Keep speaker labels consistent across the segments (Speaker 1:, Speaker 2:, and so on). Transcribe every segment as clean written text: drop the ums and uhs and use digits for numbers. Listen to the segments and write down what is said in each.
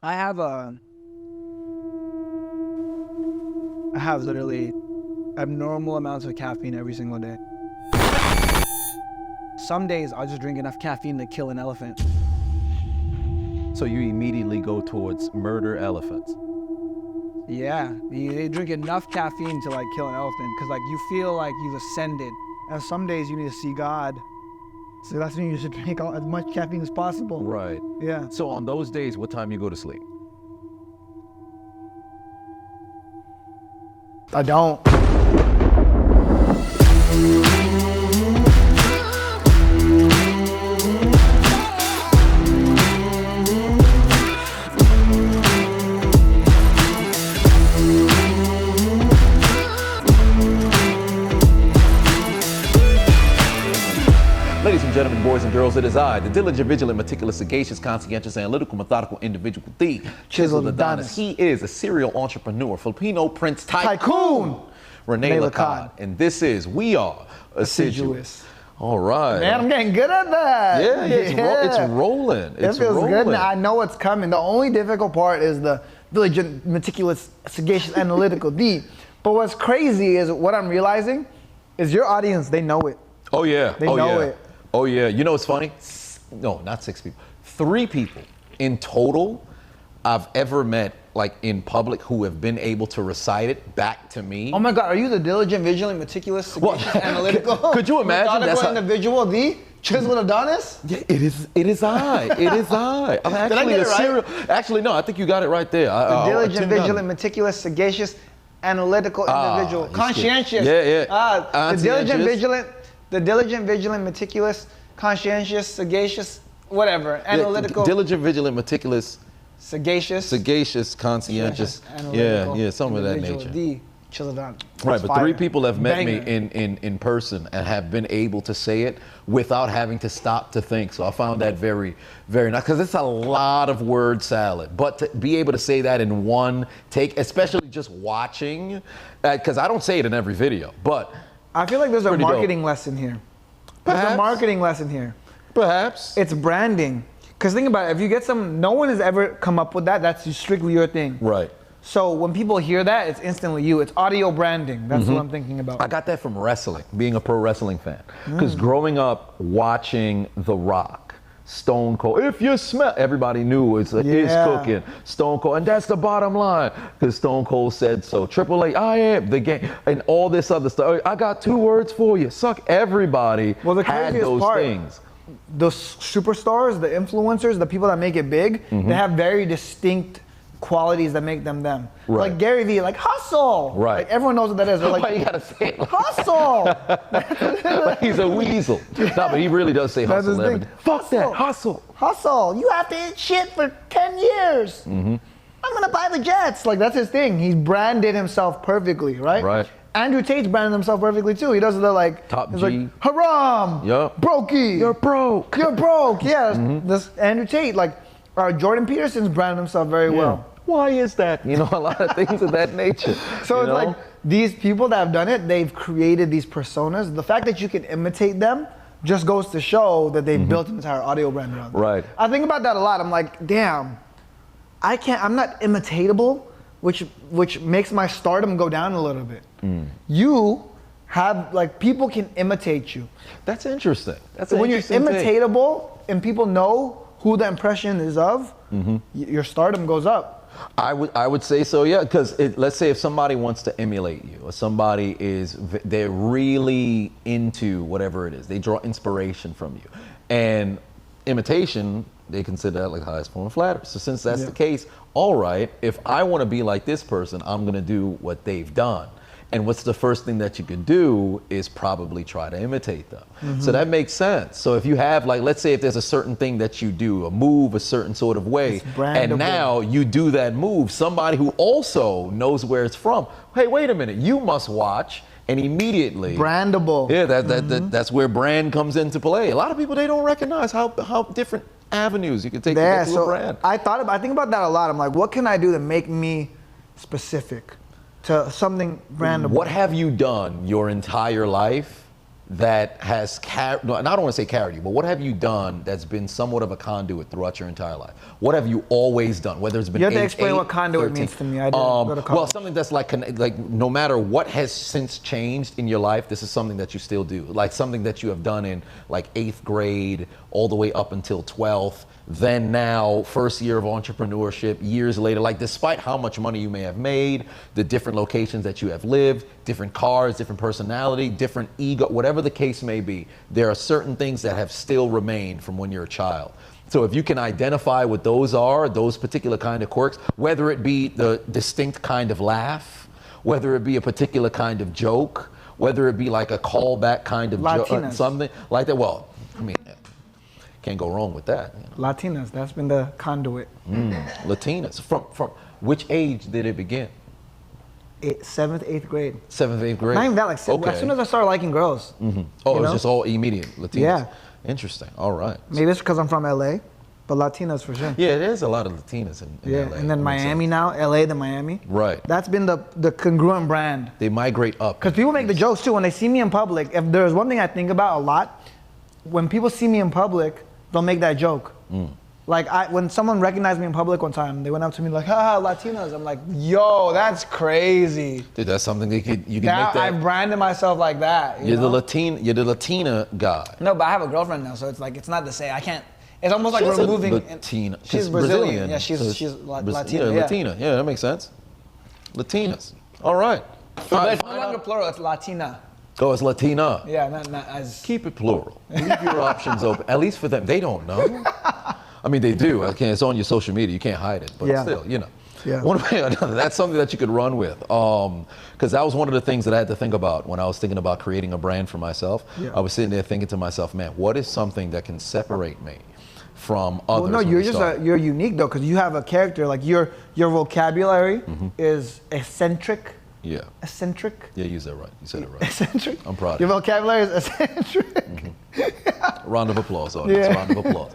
Speaker 1: I have literally abnormal amounts of caffeine every single day. Some days I'll just drink enough caffeine to kill an elephant.
Speaker 2: So you immediately go towards murder elephants.
Speaker 1: Yeah, they drink enough caffeine to like kill an elephant because like you feel like you've ascended. And some days you need to see God. So that's when you should drink as much caffeine as possible.
Speaker 2: Right.
Speaker 1: Yeah.
Speaker 2: So on those days, what time you go to sleep?
Speaker 1: I don't.
Speaker 2: Ladies and gentlemen, boys and girls, it is I, the diligent, vigilant, meticulous, sagacious, conscientious, analytical, methodical individual, the chiseled Adonis. He is a serial entrepreneur, Filipino Prince Tycoon, Rene Lacad. And this is, we are Assiduous. All right.
Speaker 1: Man, I'm getting good at that.
Speaker 2: Yeah, it's rolling.
Speaker 1: It feels good. I know what's coming. The only difficult part is the diligent, meticulous, sagacious, analytical, the. But what's crazy is what I'm realizing is your audience, they know it.
Speaker 2: Oh, yeah.
Speaker 1: They know it.
Speaker 2: Oh, yeah. You know what's funny? No, not 6 people. 3 people in total I've ever met, like in public, who have been able to recite it back to me.
Speaker 1: Oh my God, are you the diligent, vigilant, meticulous, sagacious, analytical?
Speaker 2: Could you imagine?
Speaker 1: That's individual, the chiseled Adonis?
Speaker 2: Yeah, it is I. It is I. I'm actually
Speaker 1: Did I get it right?
Speaker 2: serial. Actually, no, I think you got it right there.
Speaker 1: The diligent, vigilant, meticulous, sagacious, analytical individual. Conscientious.
Speaker 2: Yeah.
Speaker 1: The diligent, vigilant, meticulous, conscientious, sagacious, whatever. Analytical.
Speaker 2: Diligent, vigilant, meticulous.
Speaker 1: Sagacious,
Speaker 2: conscientious. Yeah, something of that nature.
Speaker 1: The Chiseled.
Speaker 2: Right, but 3 people have met me in person and have been able to say it without having to stop to think. So I found that very, very nice, because it's a lot of word salad. But to be able to say that in one take, especially just watching, because I don't say it in every video, but
Speaker 1: I feel like there's a marketing lesson here. There's a marketing lesson here.
Speaker 2: Perhaps.
Speaker 1: It's branding. Because think about it, if you get no one has ever come up with that, that's strictly your thing.
Speaker 2: Right.
Speaker 1: So when people hear that, it's instantly you. It's audio branding. That's what I'm thinking about.
Speaker 2: I got that from wrestling, being a pro wrestling fan. Because growing up watching The Rock, Stone Cold, if you smell, everybody knew it's cooking. Stone Cold, and that's the bottom line, because Stone Cold said so. Triple H, I am the game, and all this other stuff. I got 2 words for you. Suck. Everybody had those things.
Speaker 1: The superstars, the influencers, the people that make it big, they have very distinct qualities that make them them.
Speaker 2: Right.
Speaker 1: Like Gary Vee, like hustle.
Speaker 2: Right.
Speaker 1: Like everyone knows what that is. They're like,
Speaker 2: why you gotta say it like
Speaker 1: hustle.
Speaker 2: like he's a weasel. No, but he really does say hustle.
Speaker 1: That's his thing.
Speaker 2: Fuck that, hustle.
Speaker 1: Hustle. You have to eat shit for 10 years. I'm gonna buy the jets. Like that's his thing. He's branded himself perfectly, right?
Speaker 2: Right.
Speaker 1: Andrew Tate's branded himself perfectly too. He does the like
Speaker 2: Top G.
Speaker 1: Like, haram.
Speaker 2: Yup.
Speaker 1: Brokey.
Speaker 2: You're broke.
Speaker 1: You're broke. Yeah. This Andrew Tate, like Jordan Peterson's branded himself very well.
Speaker 2: Why is that? You know, a lot of things of that nature.
Speaker 1: So it's like these people that have done it, they've created these personas. The fact that you can imitate them just goes to show that they've built an entire audio brand around them.
Speaker 2: Right.
Speaker 1: I think about that a lot. I'm like, damn, I'm not imitatable, which makes my stardom go down a little bit. You have, like, people can imitate you.
Speaker 2: That's interesting.
Speaker 1: When you're imitatable and people know who the impression is of, your stardom goes up.
Speaker 2: I would say so, yeah, because let's say if somebody wants to emulate you, or somebody they're really into whatever it is, they draw inspiration from you, and imitation, they consider that like the highest form of flattery. So since that's the case, all right, if I want to be like this person, I'm gonna do what they've done. And what's the first thing that you could do is probably try to imitate them. So that makes sense. So if you have, like, let's say if there's a certain thing that you do, a move a certain sort of way, and now you do that move, somebody who also knows where it's from, hey, wait a minute, you must watch, and immediately
Speaker 1: brandable.
Speaker 2: Yeah, that's where brand comes into play. A lot of people, they don't recognize how different avenues you can take to get to a brand.
Speaker 1: I think about that a lot. I'm like, what can I do to make me specific to something brandable?
Speaker 2: What have you done your entire life that has carried, no, I don't want to say carried you, but what have you done that's been somewhat of a conduit throughout your entire life? What have you always done? Whether it's been
Speaker 1: You have to
Speaker 2: 8,
Speaker 1: explain
Speaker 2: 8,
Speaker 1: what conduit
Speaker 2: 13.
Speaker 1: means to me. I didn't go to college.
Speaker 2: Well, something that's like no matter what has since changed in your life, this is something that you still do. Like something that you have done in like 8th grade all the way up until 12th. Then now, first year of entrepreneurship, years later, like despite how much money you may have made, the different locations that you have lived, different cars, different personality, different ego, whatever the case may be, there are certain things that have still remained from when you're a child. So if you can identify what those are, those particular kind of quirks, whether it be the distinct kind of laugh, whether it be a particular kind of joke, whether it be like a callback kind of joke, something like that. Well, I mean, can't go wrong with that. You know.
Speaker 1: Latinas, that's been the conduit.
Speaker 2: Latinas. From which age did it begin?
Speaker 1: 7th, 8th grade.
Speaker 2: 7th, 8th grade?
Speaker 1: Not even that, like
Speaker 2: okay.
Speaker 1: As soon as I started liking girls.
Speaker 2: Mm-hmm. Oh, it was just all immediate Latinas?
Speaker 1: Yeah.
Speaker 2: Interesting, all right.
Speaker 1: Maybe it's because I'm from LA, but Latinas for sure.
Speaker 2: Yeah, there's a lot of Latinas in LA.
Speaker 1: And then Miami now, LA then Miami.
Speaker 2: Right.
Speaker 1: That's been the congruent brand.
Speaker 2: They migrate up.
Speaker 1: Because people make the jokes too, when they see me in public, if there's one thing I think about a lot, when people see me in public, they'll make that joke. Like when someone recognized me in public one time, they went up to me like, "Ha, Latinas." I'm like, "Yo, that's crazy."
Speaker 2: Dude, that's something you can make that.
Speaker 1: I branded myself like that.
Speaker 2: You're the Latina guy.
Speaker 1: No, but I have a girlfriend now, so it's like it's not the same. I can't. It's almost like
Speaker 2: she's
Speaker 1: removing.
Speaker 2: Latina.
Speaker 1: She's Brazilian. Yeah, she's Latina.
Speaker 2: Yeah, Latina. Yeah, that makes sense. Latinas. All right.
Speaker 1: But it's no longer plural. It's Latina.
Speaker 2: Oh, it's Latina.
Speaker 1: Yeah, not as.
Speaker 2: Keep it plural. Leave your options open. At least for them, they don't know. I mean, they do. It's on your social media. You can't hide it. But still, you know.
Speaker 1: Yeah.
Speaker 2: One way or another, that's something that you could run with. Because that was one of the things that I had to think about when I was thinking about creating a brand for myself. Yeah. I was sitting there thinking to myself, man, what is something that can separate me from others?
Speaker 1: Well, no, you're unique though, because you have a character. Like your vocabulary is eccentric.
Speaker 2: Yeah.
Speaker 1: Eccentric.
Speaker 2: Yeah, you said it right. You said it right.
Speaker 1: Eccentric.
Speaker 2: I'm proud of
Speaker 1: you.
Speaker 2: you.
Speaker 1: Your vocabulary is eccentric.
Speaker 2: Round of applause, audience. Round of applause.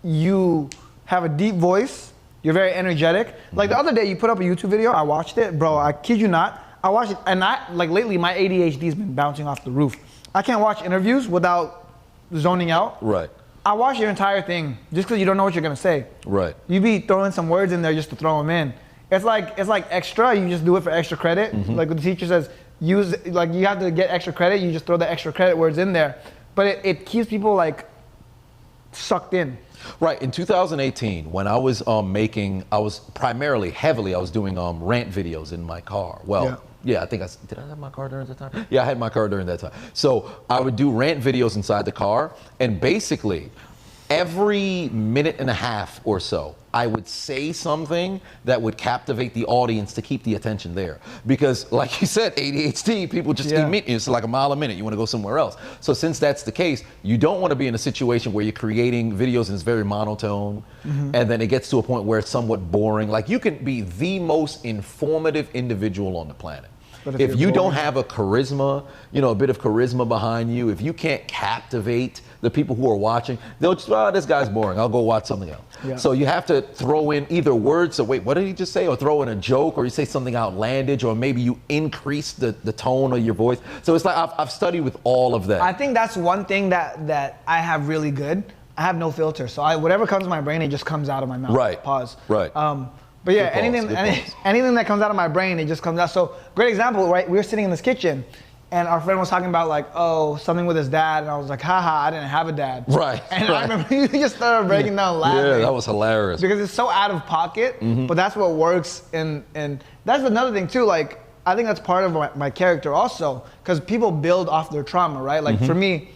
Speaker 1: You have a deep voice. You're very energetic. Like the other day, you put up a YouTube video. I watched it, bro. I kid you not. I watched it, and lately my ADHD's been bouncing off the roof. I can't watch interviews without zoning out.
Speaker 2: Right.
Speaker 1: I watch your entire thing just because you don't know what you're gonna say.
Speaker 2: Right.
Speaker 1: You be throwing some words in there just to throw them in. It's like extra. You just do it for extra credit. Like when the teacher says you have to get extra credit. You just throw the extra credit words in there, but it keeps people like sucked in.
Speaker 2: Right. In 2018, when I was I was primarily heavily doing rant videos in my car. Well, yeah, I think did I have my car during that time? Yeah, I had my car during that time. So I would do rant videos inside the car, and basically every minute and a half or so, I would say something that would captivate the audience to keep the attention there. Because like you said, ADHD, people just it's like a mile a minute. You want to go somewhere else. So since that's the case, you don't want to be in a situation where you're creating videos and it's very monotone, and then it gets to a point where it's somewhat boring. Like you can be the most informative individual on the planet. But if you don't have a charisma, a bit of charisma behind you, if you can't captivate the people who are watching, they'll just, this guy's boring. I'll go watch something else. Yeah. So you have to throw in either words, so wait, what did he just say? Or throw in a joke, or you say something outlandish, or maybe you increase the tone of your voice. So it's like I've studied with all of that.
Speaker 1: I think that's one thing that I have really good. I have no filter. So whatever comes to my brain, it just comes out of my mouth.
Speaker 2: Right.
Speaker 1: Pause.
Speaker 2: Right.
Speaker 1: But yeah, anything that comes out of my brain, it just comes out. So great example, right? We were sitting in this kitchen, and our friend was talking about like, something with his dad, and I was like, haha, I didn't have a dad.
Speaker 2: Right.
Speaker 1: And I remember you just started breaking down laughing.
Speaker 2: Yeah, that was hilarious.
Speaker 1: Because it's so out of pocket, but that's what works. And that's another thing too. Like I think that's part of my character also, because people build off their trauma, right? Like for me,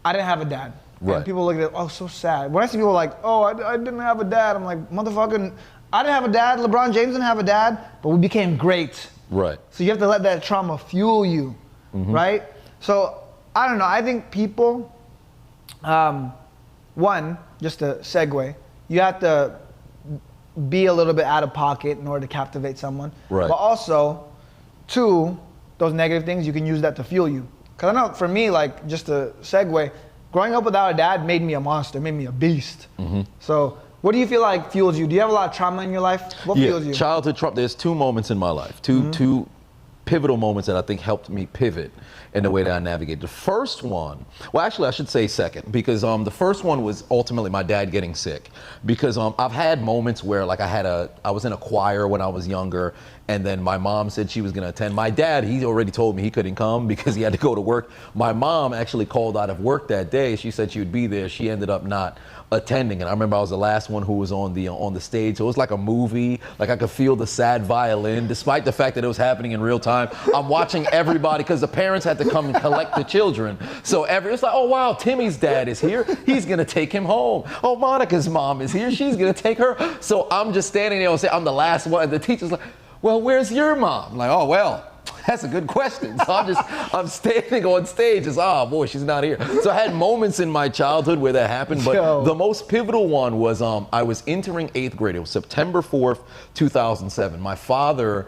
Speaker 1: I didn't have a dad. Right. And people look at it, so sad. When I see people like, I didn't have a dad, I'm like, motherfucking. I didn't have a dad, LeBron James didn't have a dad, but we became great. Right. So you have to let that trauma fuel you, right? So, I don't know, I think people, one, just to segue, you have to be a little bit out of pocket in order to captivate someone. Right. But also, two, those negative things, you can use that to fuel you. Because I know for me, like, just to segue, growing up without a dad made me a monster, made me a beast. So, what do you feel like fuels you? Do you have a lot of trauma in your life? What fuels you?
Speaker 2: Childhood trauma. There's two moments in my life, two pivotal moments that I think helped me pivot in the way that I navigate. The first one, well, actually, I should say second, because the first one was ultimately my dad getting sick. Because I've had moments where, like, I was in a choir when I was younger, and then my mom said she was going to attend. My dad, he already told me he couldn't come because he had to go to work. My mom actually called out of work that day. She said she would be there. She ended up not attending, and I remember I was the last one who was on the stage. So it was like a movie. Like, I could feel the sad violin, despite the fact that it was happening in real time. I'm watching everybody, because the parents had to come and collect the children. So it's like, oh wow, Timmy's dad is here. He's gonna take him home. Oh, Monica's mom is here. She's gonna take her. So I'm just standing there and say, I'm the last one. And the teacher's like, well, where's your mom? I'm like, oh well. That's a good question. So I'm standing on stage as, oh boy, she's not here. So I had moments in my childhood where that happened, but the most pivotal one was I was entering 8th grade. It was September 4th, 2007. My father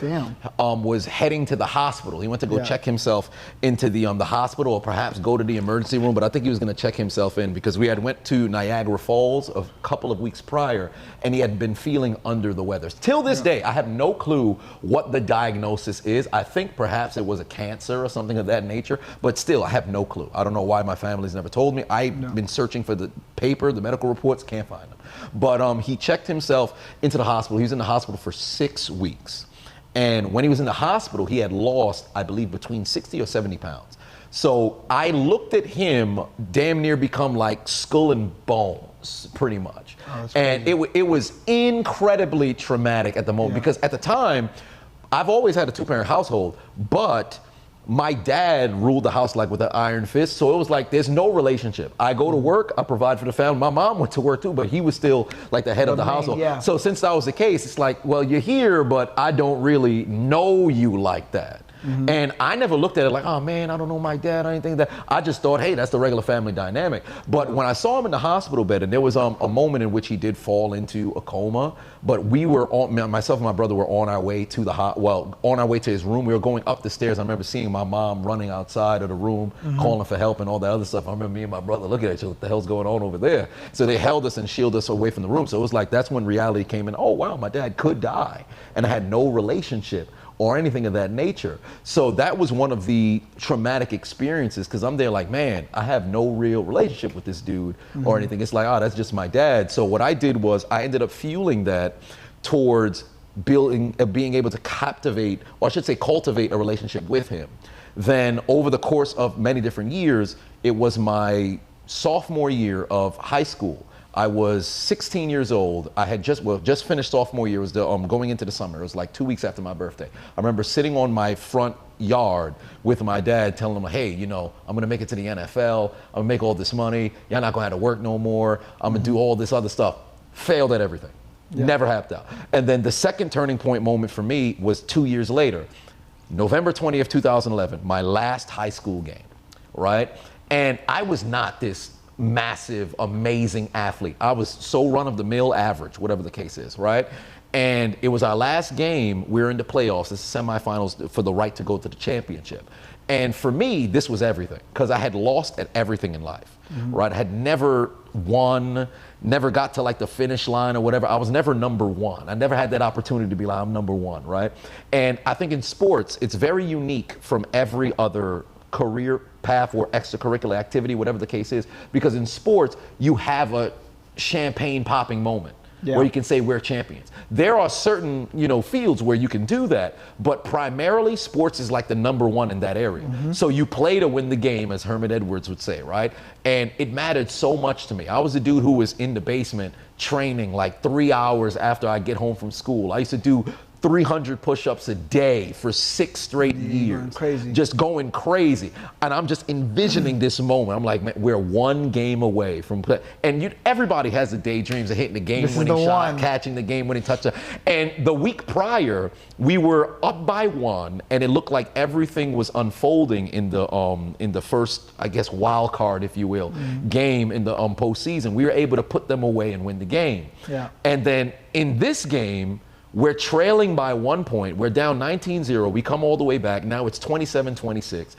Speaker 2: was heading to the hospital. He went to go check himself into the hospital, or perhaps go to the emergency room, but I think he was gonna check himself in because we had went to Niagara Falls a couple of weeks prior, and he had been feeling under the weather. Till this day, I have no clue what the diagnosis is. I think perhaps it was a cancer or something of that nature, but still, I have no clue. I don't know why my family's never told me. I've been searching for the paper, the medical reports, can't find them. But he checked himself into the hospital. He was in the hospital for 6 weeks. And when he was in the hospital, he had lost, I believe, between 60 or 70 pounds. So I looked at him damn near become like skull and bones, pretty much. And it was incredibly traumatic at the moment, because at the time, I've always had a 2-parent household, but my dad ruled the house like with an iron fist. So it was like, there's no relationship. I go to work, I provide for the family. My mom went to work too, but he was still like the head of the household. So since that was the case, it's like, well, you're here, but I don't really know you like that. And I never looked at it like, oh man, I don't know my dad or anything like that. I just thought, hey, that's the regular family dynamic. But when I saw him in the hospital bed, and there was a moment in which he did fall into a coma, but we were myself and my brother were on our way to on our way to his room. We were going up the stairs. I remember seeing my mom running outside of the room, calling for help and all that other stuff. I remember me and my brother looking at each other, what the hell's going on over there? So they held us and shielded us away from the room. So it was like, that's when reality came in. Oh wow, my dad could die. And I had no relationship or anything of that nature. So that was one of the traumatic experiences, because I'm there like, man, I have no real relationship with this dude or anything. It's like, oh, that's just my dad. So what I did was I ended up fueling that towards being able to captivate, or I should say cultivate, a relationship with him. Then over the course of many different years, it was my sophomore year of high school. I was 16 years old. I had just finished sophomore year. It was going into the summer. It was like 2 weeks after my birthday. I remember sitting on my front yard with my dad, telling him, hey, I'm gonna make it to the NFL. I'm gonna make all this money. You're not gonna have to work no more. I'm gonna do all this other stuff. Failed at everything. Never happened out. And then the second turning point moment for me was 2 years later, November 20th, 2011, my last high school game, right? And I was not this massive, amazing athlete. I was so run-of-the-mill average, whatever the case is, right? And it was our last game. We were in the playoffs, the semifinals, for the right to go to the championship. And for me, this was everything, because I had lost at everything in life, right? I had never won, never got to like the finish line or whatever. I was never number one. I never had that opportunity to be like, I'm number one, right? And I think in sports, it's very unique from every other career path or extracurricular activity, whatever the case is, because in sports, you have a champagne popping moment where you can say we're champions. There are certain, fields where you can do that, but primarily sports is like the number one in that area. So you play to win the game, as Herman Edwards would say, right? And it mattered so much to me. I was a dude who was in the basement training like 3 hours after I get home from school. I used to do 300 push-ups a day for 6 straight years. Just going crazy. And I'm just envisioning this moment. I'm like, man, we're one game away from play. And everybody has the daydreams of hitting the game-winning shot, catching the game-winning touchdown. And the week prior, we were up by 1, and it looked like everything was unfolding in the first, I guess, wild card, if you will, game in the postseason. We were able to put them away and win the game. And then in this game, we're trailing by 1 point. We're down 19-0. We come all the way back. Now it's 27-26.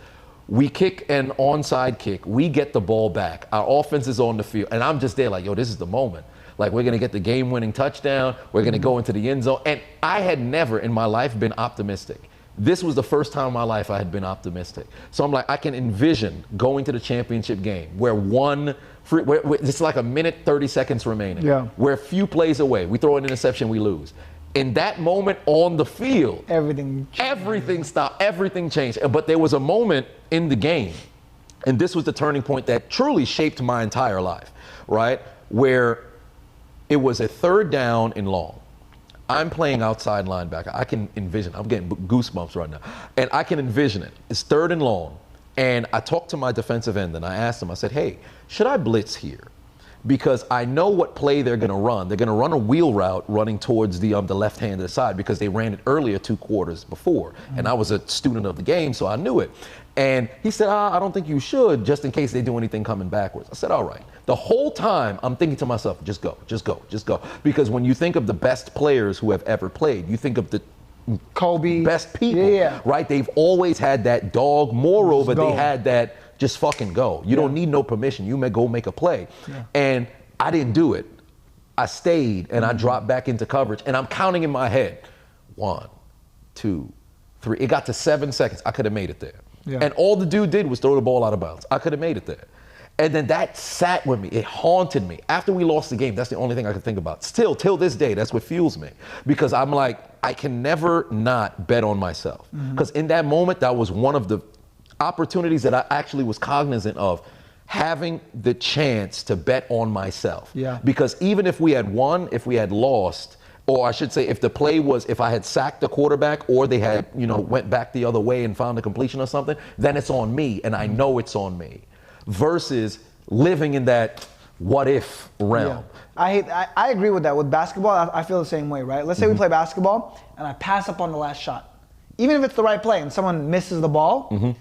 Speaker 2: We kick an onside kick. We get the ball back. Our offense is on the field. And I'm just there like, yo, this is the moment. Like, we're going to get the game-winning touchdown. We're going to go into the end zone. And I had never in my life been optimistic This was the first time in my life I had been optimistic. So I'm like, I can envision going to the championship game where it's like a minute, 30 seconds remaining.
Speaker 1: Yeah.
Speaker 2: We're a few plays away. We throw an interception, we lose. In that moment on the field, everything stopped, everything changed. But there was a moment in the game, and this was the turning point that truly shaped my entire life, right? Where it was a 3rd down and long. I'm playing outside linebacker. I can envision, I'm getting goosebumps right now. And I can envision it. It's 3rd and long. And I talked to my defensive end and I asked him, I said, hey, should I blitz here? Because I know what play they're gonna run. They're gonna run a wheel route running towards the left-handed side because they ran it earlier 2 quarters before. Mm-hmm. And I was a student of the game, so I knew it. And he said, I don't think you should, just in case they do anything coming backwards. I said, all right. The whole time I'm thinking to myself, just go. Because when you think of the best players who have ever played, you think of the
Speaker 1: Kobe,
Speaker 2: best people, right? They've always had that dog. Moreover, they had that just fucking go. You don't need no permission. You may go make a play. Yeah. And I didn't do it. I stayed and I dropped back into coverage and I'm counting in my head. 1, 2, 3. It got to 7 seconds. I could have made it there. Yeah. And all the dude did was throw the ball out of bounds. I could have made it there. And then that sat with me. It haunted me. After we lost the game, that's the only thing I could think about. Still, till this day, that's what fuels me. Because I'm like, I can never not bet on myself. Because in that moment, that was one of the opportunities that I actually was cognizant of, having the chance to bet on myself. Yeah. Because even if we had won, if we had lost, or I should say, if the play was, if I had sacked the quarterback or they had, went back the other way and found a completion or something, then it's on me, and I know it's on me. Versus living in that what if realm.
Speaker 1: Yeah. I agree with that. With basketball, I feel the same way, right? Let's say we play basketball and I pass up on the last shot. Even if it's the right play and someone misses the ball,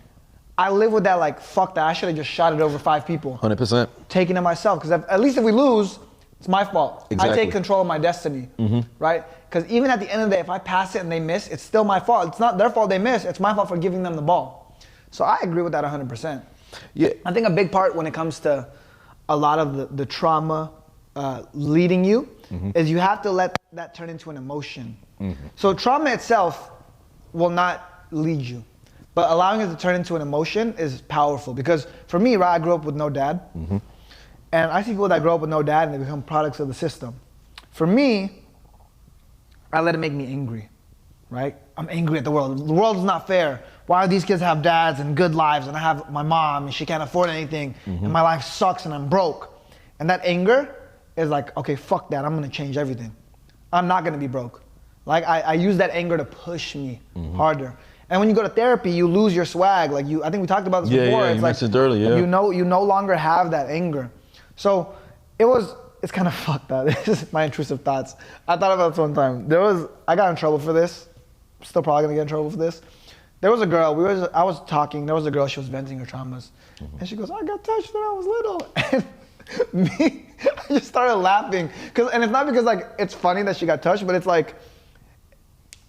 Speaker 1: I live with that like, fuck that, I should have just shot it over 5 people.
Speaker 2: 100%.
Speaker 1: Taking it myself, because at least if we lose, it's my fault.
Speaker 2: Exactly.
Speaker 1: I take control of my destiny, right? Because even at the end of the day, if I pass it and they miss, it's still my fault. It's not their fault they miss, it's my fault for giving them the ball. So I agree with that 100%.
Speaker 2: Yeah.
Speaker 1: I think a big part when it comes to a lot of the trauma leading you is you have to let that turn into an emotion. So trauma itself will not lead you, but allowing it to turn into an emotion is powerful. Because for me, right, I grew up with no dad. And I see people that grow up with no dad and they become products of the system. For me, I let it make me angry, right? I'm angry at the world. The world is not fair. Why do these kids have dads and good lives and I have my mom and she can't afford anything and my life sucks and I'm broke? And that anger is like, okay, fuck that, I'm gonna change everything. I'm not gonna be broke. Like I use that anger to push me harder. And when you go to therapy, you lose your swag. Like I think we talked about this before.
Speaker 2: Yeah, you mentioned earlier,
Speaker 1: you no longer have that anger. So it's kind of fucked up. This is my intrusive thoughts. I thought about this one time. I got in trouble for this. Still probably gonna get in trouble for this. There was a girl, I was talking, there was a girl, she was venting her traumas. And she goes, I got touched when I was little. And me, I just started laughing. And it's not because like, it's funny that she got touched, but it's like,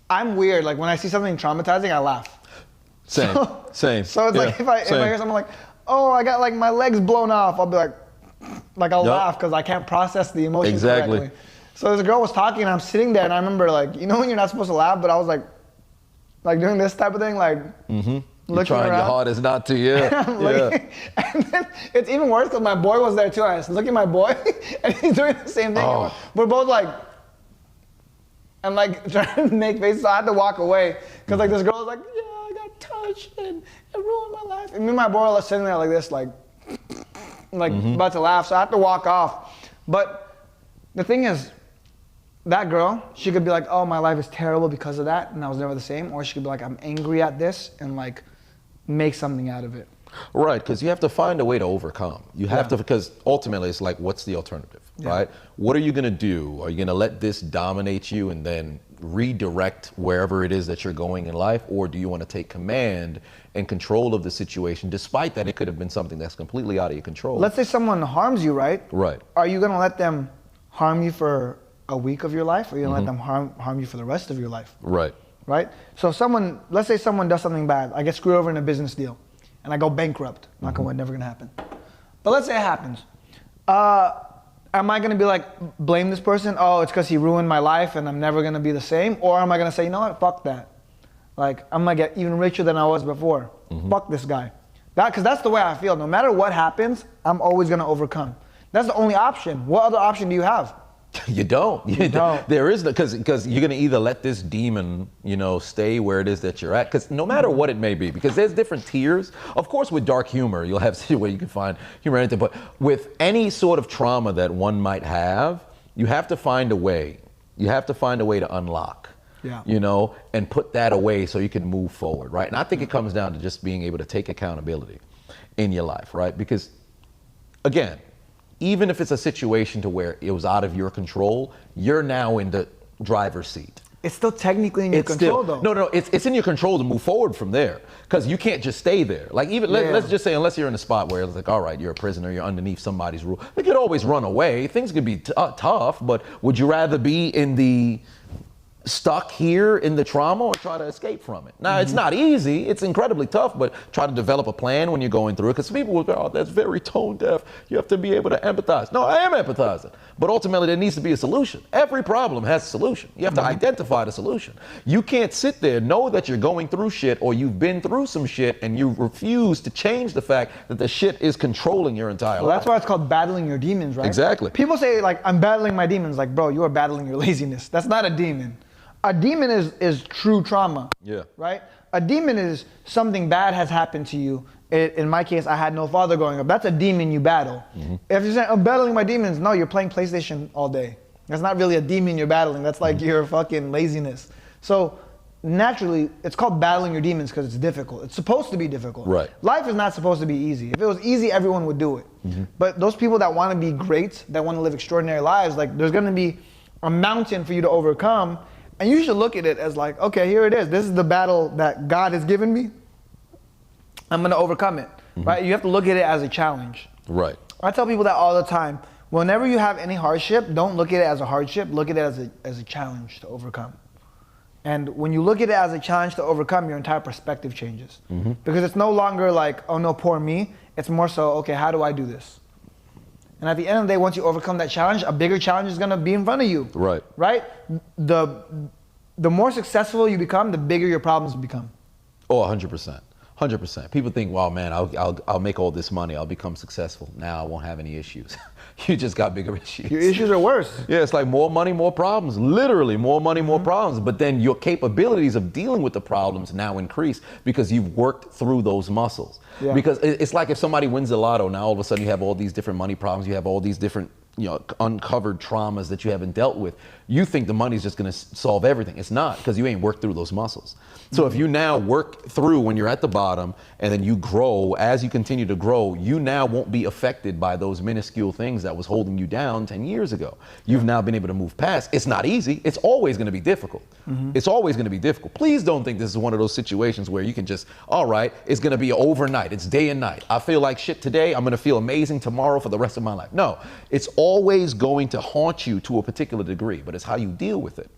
Speaker 1: I'm weird. Like when I see something traumatizing, I laugh.
Speaker 2: Same.
Speaker 1: So it's like, if I hear something like, oh, I got like my legs blown off, I'll be like I'll laugh because I can't process the emotion correctly. So this girl was talking and I'm sitting there and I remember like, when you're not supposed to laugh, but I was like doing this type of thing, like looking
Speaker 2: You're trying
Speaker 1: around.
Speaker 2: your hardest not to, yeah.
Speaker 1: And then it's even worse because my boy was there too. And I was looking at my boy and he's doing the same thing. Oh. We're both like, I'm like trying to make faces. So I had to walk away because like this girl was like, yeah, I got touched and it ruined my life. And me and my boy were sitting there like this, like about to laugh. So I had to walk off. But the thing is, that girl, she could be like, oh, my life is terrible because of that, and I was never the same. Or she could be like, I'm angry at this, and like, make something out of it.
Speaker 2: Right, because you have to find a way to overcome. You have to, because ultimately it's like, what's the alternative, right? What are you gonna do? Are you gonna let this dominate you and then redirect wherever it is that you're going in life? Or do you wanna take command and control of the situation, despite that it could have been something that's completely out of your control?
Speaker 1: Let's say someone harms you, right?
Speaker 2: Right.
Speaker 1: Are you gonna let them harm you for a week of your life, or you're gonna let them harm you for the rest of your life?
Speaker 2: Right.
Speaker 1: Right? So let's say someone does something bad. I get screwed over in a business deal and I go bankrupt. Not gonna, never gonna happen. But let's say it happens. Am I gonna be like, blame this person? Oh, it's because he ruined my life and I'm never gonna be the same? Or am I gonna say, you know what, fuck that. Like, I'm gonna get even richer than I was before. Fuck this guy. Because that's the way I feel. No matter what happens, I'm always gonna overcome. That's the only option. What other option do you have?
Speaker 2: You don't.
Speaker 1: You don't.
Speaker 2: There is because you're gonna either let this demon, stay where it is that you're at. Because no matter what it may be, because there's different tiers. Of course, with dark humor, you'll have where you can find humor in it. But with any sort of trauma that one might have, you have to find a way. You have to find a way to unlock.
Speaker 1: Yeah.
Speaker 2: And put that away so you can move forward, right? And I think it comes down to just being able to take accountability in your life, right? Because again, even if it's a situation to where it was out of your control, you're now in the driver's seat.
Speaker 1: It's still technically in your control, though.
Speaker 2: No, it's in your control to move forward from there, because you can't just stay there. Like let's just say, unless you're in a spot where it's like, all right, you're a prisoner, you're underneath somebody's rule. You could always run away. Things could be tough, but would you rather be in the stuck here in the trauma or try to escape from it? Now, it's not easy. It's incredibly tough, but try to develop a plan when you're going through it, because people will go, oh, that's very tone deaf. You have to be able to empathize. No, I am empathizing, but ultimately there needs to be a solution. Every problem has a solution. You have to identify the solution. You can't sit there, know that you're going through shit or you've been through some shit and you refuse to change the fact that the shit is controlling your entire life.
Speaker 1: That's why it's called battling your demons, right?
Speaker 2: Exactly.
Speaker 1: People say, like, I'm battling my demons. Like, bro, you are battling your laziness. That's not a demon. A demon is true trauma.
Speaker 2: Yeah.
Speaker 1: Right? A demon is something bad has happened to you. In my case, I had no father growing up. That's a demon you battle. If you're saying, I'm battling my demons, no, you're playing PlayStation all day. That's not really a demon you're battling. That's like your fucking laziness. So naturally, it's called battling your demons because it's difficult. It's supposed to be difficult.
Speaker 2: Right.
Speaker 1: Life is not supposed to be easy. If it was easy, everyone would do it. But those people that want to be great, that want to live extraordinary lives, like, there's going to be a mountain for you to overcome. And you should look at it as like, okay, here it is. This is the battle that God has given me. I'm gonna overcome it, right? You have to look at it as a challenge.
Speaker 2: Right.
Speaker 1: I tell people that all the time. Whenever you have any hardship, don't look at it as a hardship. Look at it as a challenge to overcome. And when you look at it as a challenge to overcome, your entire perspective changes. Because it's no longer like, oh no, poor me. It's more so, okay, how do I do this? And at the end of the day, once you overcome that challenge, a bigger challenge is gonna be in front of you.
Speaker 2: Right.
Speaker 1: Right? The more successful you become, the bigger your problems become.
Speaker 2: Oh, 100%. 100%. People think, well, man, I'll make all this money, I'll become successful. Now I won't have any issues. You just got bigger issues.
Speaker 1: Your issues are worse.
Speaker 2: Yeah, it's like more money, more problems. Literally, more money, more problems. But then your capabilities of dealing with the problems now increase because you've worked through those muscles.
Speaker 1: Yeah.
Speaker 2: Because it's like if somebody wins the lotto, now all of a sudden you have all these different money problems, you have all these different uncovered traumas that you haven't dealt with. You think the money's just gonna solve everything. It's not, because you ain't worked through those muscles. So if you now work through when you're at the bottom and then you grow, as you continue to grow, you now won't be affected by those minuscule things that was holding you down 10 years ago. You've now been able to move past. It's not easy. It's always gonna be difficult. It's always gonna be difficult. Please don't think this is one of those situations where you can just, all right, it's gonna be overnight. It's day and night. I feel like shit today. I'm gonna feel amazing tomorrow for the rest of my life. No, it's always going to haunt you to a particular degree, but it's how you deal with it.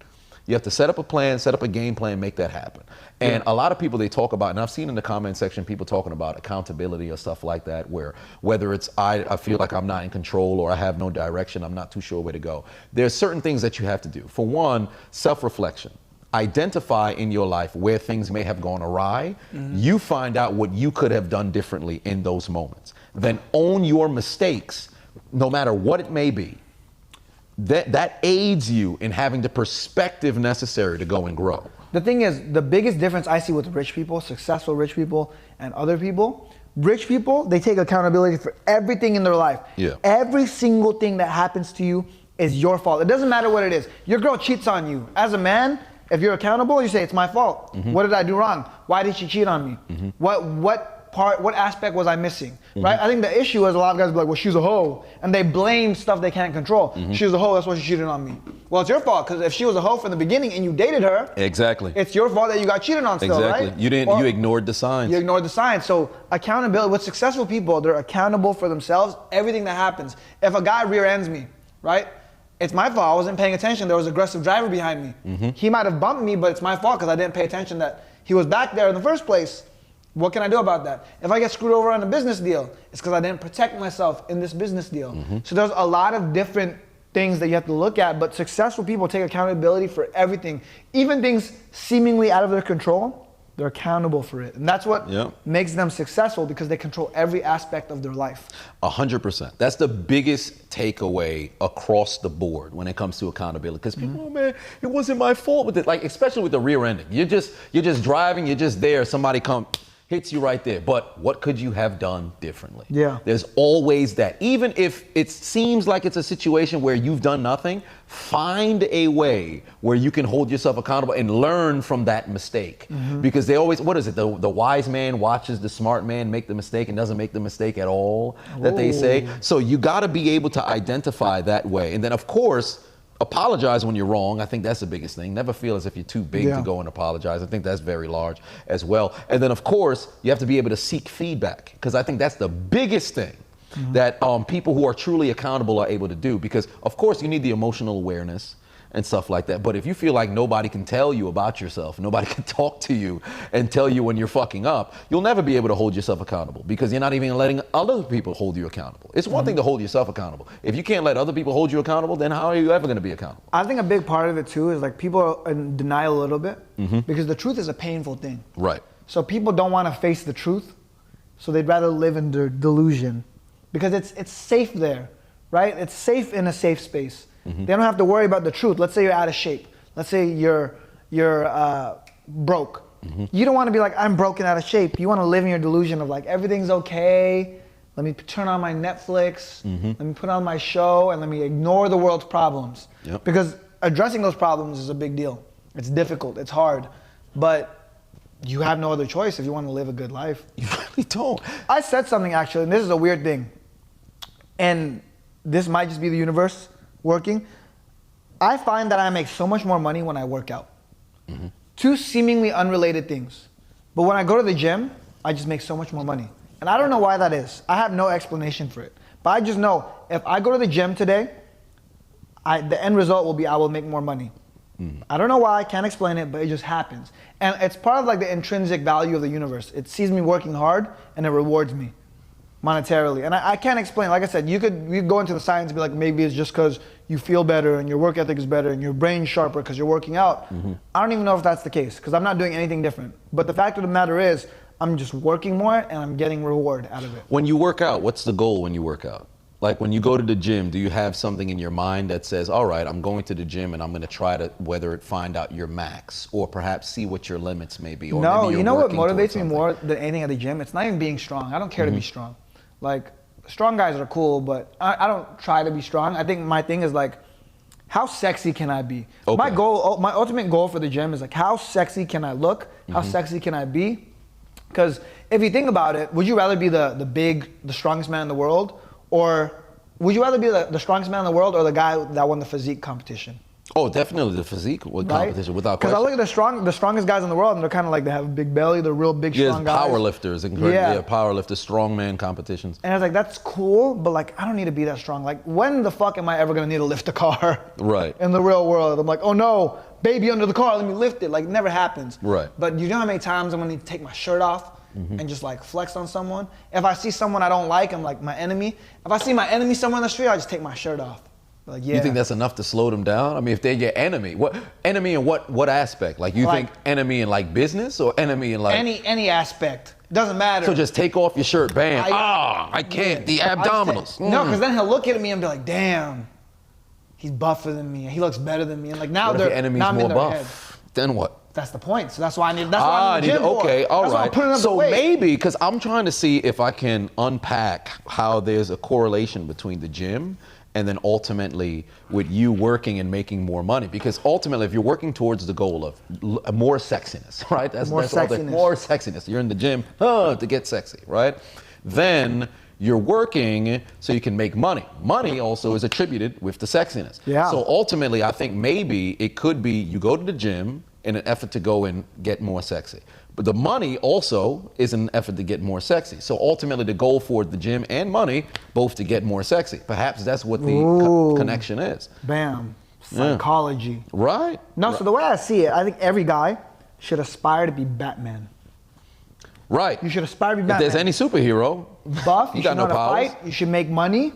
Speaker 2: You have to set up a plan, set up a game plan, make that happen. And a lot of people, they talk about, and I've seen in the comment section people talking about accountability or stuff like that, where whether it's I feel like I'm not in control or I have no direction, I'm not too sure where to go. There's certain things that you have to do. For one, self-reflection. Identify in your life where things may have gone awry. You find out what you could have done differently in those moments. Then own your mistakes, no matter what it may be. That aids you in having the perspective necessary to go and grow.
Speaker 1: The thing is, the biggest difference I see with rich people, successful rich people, and other people, rich people, they take accountability for everything in their life.
Speaker 2: Yeah.
Speaker 1: Every single thing that happens to you is your fault. It doesn't matter what it is. Your girl cheats on you. As a man, if you're accountable, you say, it's my fault. What did I do wrong? Why did she cheat on me? What aspect was I missing, right? I think the issue is a lot of guys be like, well, she's a hoe, and they blame stuff they can't control. She's a hoe, that's why she cheated on me. Well, it's your fault, because if she was a hoe from the beginning and you dated her,
Speaker 2: exactly,
Speaker 1: it's your fault that you got cheated on still,
Speaker 2: exactly.
Speaker 1: Right?
Speaker 2: You ignored the signs.
Speaker 1: You ignored the signs. So accountability, with successful people, they're accountable for themselves, everything that happens. If a guy rear ends me, right? It's my fault, I wasn't paying attention, there was an aggressive driver behind me. He might have bumped me, but it's my fault because I didn't pay attention that he was back there in the first place. What can I do about that? If I get screwed over on a business deal, it's because I didn't protect myself in this business deal. So there's a lot of different things that you have to look at, but successful people take accountability for everything. Even things seemingly out of their control, They're accountable for it. And that's what makes them successful, because they control every aspect of their life.
Speaker 2: 100%. That's the biggest takeaway across the board when it comes to accountability. Because people, oh man, it wasn't my fault with it. Like, especially with the rear ending. You're just driving, you're just there, somebody hits you right there. But what could you have done differently?
Speaker 1: Yeah.
Speaker 2: There's always that. Even if it seems like it's a situation where you've done nothing, find a way where you can hold yourself accountable and learn from that mistake. Because they always, what is it? The wise man watches the smart man make the mistake and doesn't make the mistake at all, that they say. So you got to be able to identify that way. And then, of course, apologize when you're wrong. I think that's the biggest thing. Never feel as if you're too big to go and apologize. I think that's very large as well. And then, of course, you have to be able to seek feedback, because I think that's the biggest thing that people who are truly accountable are able to do. Because, of course, you need the emotional awareness and stuff like that. But if you feel like nobody can tell you about yourself, nobody can talk to you and tell you when you're fucking up, you'll never be able to hold yourself accountable, because you're not even letting other people hold you accountable. It's one thing to hold yourself accountable. If you can't let other people hold you accountable, then how are you ever going to be accountable?
Speaker 1: I think a big part of it too is like people are in denial a little bit, because the truth is a painful thing.
Speaker 2: Right.
Speaker 1: So people don't want to face the truth, so they'd rather live in their delusion, because it's safe there, right? It's safe in a safe space. They don't have to worry about the truth. Let's say you're out of shape. Let's say you're broke. You don't want to be like, I'm broken, out of shape. You want to live in your delusion of like, everything's okay. Let me turn on my Netflix. Let me put on my show, and let me ignore the world's problems. Because addressing those problems is a big deal. It's difficult, it's hard, but you have no other choice if you want to live a good life.
Speaker 2: You really don't.
Speaker 1: I said something actually, and this is a weird thing, and this might just be the universe working. I find that I make so much more money when I work out. Two seemingly unrelated things. But when I go to the gym, I just make so much more money. And I don't know why that is. I have no explanation for it. But I just know if I go to the gym today, the end result will be I will make more money. I don't know why, I can't explain it, but it just happens. And it's part of like the intrinsic value of the universe. It sees me working hard and it rewards me monetarily. And I can't explain. Like I said, you could go into the science and be like, maybe it's just because you feel better and your work ethic is better and your brain's sharper because you're working out. I don't even know if that's the case, because I'm not doing anything different. But the fact of the matter is, I'm just working more and I'm getting reward out of it.
Speaker 2: When you work out, what's the goal when you work out? Like when you go to the gym, do you have something in your mind that says, all right, I'm going to the gym and I'm going to try to find out your max, or perhaps see what your limits may be? Or
Speaker 1: no,
Speaker 2: maybe
Speaker 1: you know what
Speaker 2: working
Speaker 1: motivates me
Speaker 2: towards
Speaker 1: more than anything at the gym? It's not even being strong. I don't care to be strong. Like, strong guys are cool, but I don't try to be strong. I think my thing is like, how sexy can I be?
Speaker 2: Okay.
Speaker 1: My ultimate goal for the gym is like, how sexy can I look? How sexy can I be? Because if you think about it, would you rather be the strongest man in the world, or would you rather be the strongest man in the world, or the guy that won the physique competition?
Speaker 2: Oh, definitely the physique competition, without question.
Speaker 1: Because I look at the strongest guys in the world, and they're kind of like, they have a big belly, they're real big, strong guys.
Speaker 2: Power lifters, power lifters, strongman competitions.
Speaker 1: And I was like, that's cool, but like, I don't need to be that strong. Like, when the fuck am I ever gonna need to lift a car?
Speaker 2: Right.
Speaker 1: In the real world, I'm like, oh no, baby under the car, let me lift it. Like, it never happens.
Speaker 2: Right.
Speaker 1: But you know how many times I'm gonna need to take my shirt off and just like flex on someone? If I see someone I don't like, I'm like, my enemy. If I see my enemy somewhere in the street, I just take my shirt off. Like, yeah.
Speaker 2: You think that's enough to slow them down? I mean, if they're your enemy, what enemy in what aspect? Like, you think enemy in like business, or enemy in like
Speaker 1: any aspect? It doesn't matter.
Speaker 2: So just take off your shirt, bam. I can't. The abdominals.
Speaker 1: No, because then he'll look at me and be like, damn, he's buffer than me. He looks better than me. And like, now
Speaker 2: what if your enemy's more buff?
Speaker 1: Head.
Speaker 2: Then what?
Speaker 1: That's the point. So that's why I need. That's why I need the gym
Speaker 2: okay,
Speaker 1: for.
Speaker 2: all
Speaker 1: that's
Speaker 2: right.
Speaker 1: Why I'm putting up
Speaker 2: so
Speaker 1: the weight.
Speaker 2: Maybe, because I'm trying to see if I can unpack how there's a correlation between the gym and then ultimately with you working and making more money. Because ultimately, if you're working towards the goal of more sexiness, right? That's
Speaker 1: more
Speaker 2: sexiness. You're in the gym to get sexy, right? Then you're working so you can make money. Money also is attributed with the sexiness.
Speaker 1: Yeah.
Speaker 2: So ultimately, I think maybe it could be you go to the gym in an effort to go and get more sexy. But the money also is an effort to get more sexy. So ultimately, the goal for the gym and money, both to get more sexy. Perhaps that's what the connection is.
Speaker 1: Bam. Psychology.
Speaker 2: Yeah. Right.
Speaker 1: No,
Speaker 2: right.
Speaker 1: So the way I see it, I think every guy should aspire to be Batman.
Speaker 2: Right.
Speaker 1: You should aspire to be Batman.
Speaker 2: If there's any superhero,
Speaker 1: buff,
Speaker 2: you got no powers.
Speaker 1: Fight, you should make money,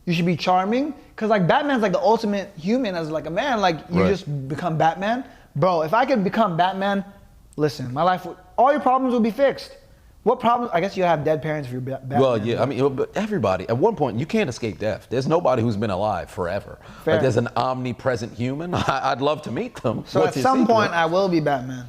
Speaker 1: you should be charming. Because like Batman's like the ultimate human as like a man. Like you just become Batman. Bro, if I could become Batman, listen, my life, all your problems will be fixed. What problems? I guess you have dead parents if you're Batman.
Speaker 2: Well, yeah, I mean, but everybody, at one point, you can't escape death. There's nobody who's been alive forever.
Speaker 1: Fair.
Speaker 2: Like, there's an omnipresent human. I'd love to meet them.
Speaker 1: So
Speaker 2: What's
Speaker 1: at
Speaker 2: your
Speaker 1: some
Speaker 2: secret?
Speaker 1: point, I will be Batman.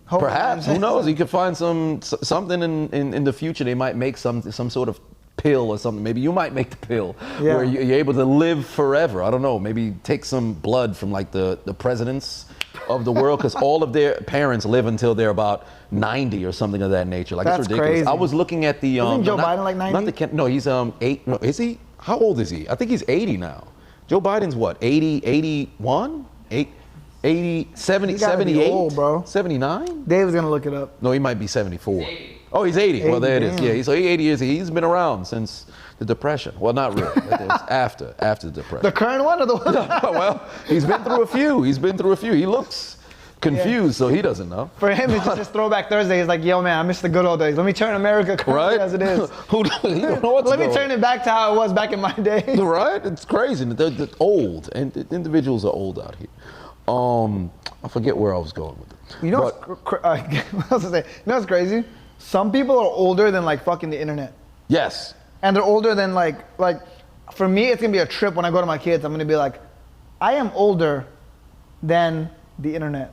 Speaker 2: Perhaps, who knows? You could find something in the future. They might make some sort of pill or something. Maybe you might make the pill where you're able to live forever. I don't know. Maybe take some blood from like the presidents of the world, because all of their parents live until they're about 90 or something of that nature. Like,
Speaker 1: That's
Speaker 2: it's ridiculous.
Speaker 1: crazy.
Speaker 2: I was looking at the
Speaker 1: Isn't Joe Biden like 90?
Speaker 2: No, he's 8. No, is he? How old is he? I think he's 80 now. Joe Biden's what? 80, 81? 80, 70,
Speaker 1: He gotta be
Speaker 2: 78?
Speaker 1: old, bro.
Speaker 2: 79?
Speaker 1: Dave's gonna look it up.
Speaker 2: No, he might be 74. Oh, he's 80. Well, there it is.
Speaker 1: damn.
Speaker 2: Yeah, so he's 80 years. He's been around since the Depression. Well, not really. It was after the Depression.
Speaker 1: The current one or the one?
Speaker 2: Well, he's been through a few. He looks confused, so he doesn't know.
Speaker 1: For him, it's just Throwback Thursday. He's like, yo, man, I miss the good old days. Let me turn America currently as it is.
Speaker 2: Who he don't know what's
Speaker 1: Let me
Speaker 2: going
Speaker 1: turn it back to how it was back in my day.
Speaker 2: Right? It's crazy. They're old, and the individuals are old out here. I forget where I was going with it.
Speaker 1: You know what else to say? You know what's crazy? Some people are older than like fucking the internet.
Speaker 2: Yes.
Speaker 1: And they're older than like for me, it's gonna be a trip when I go to my kids. I'm gonna be like, I am older than the internet.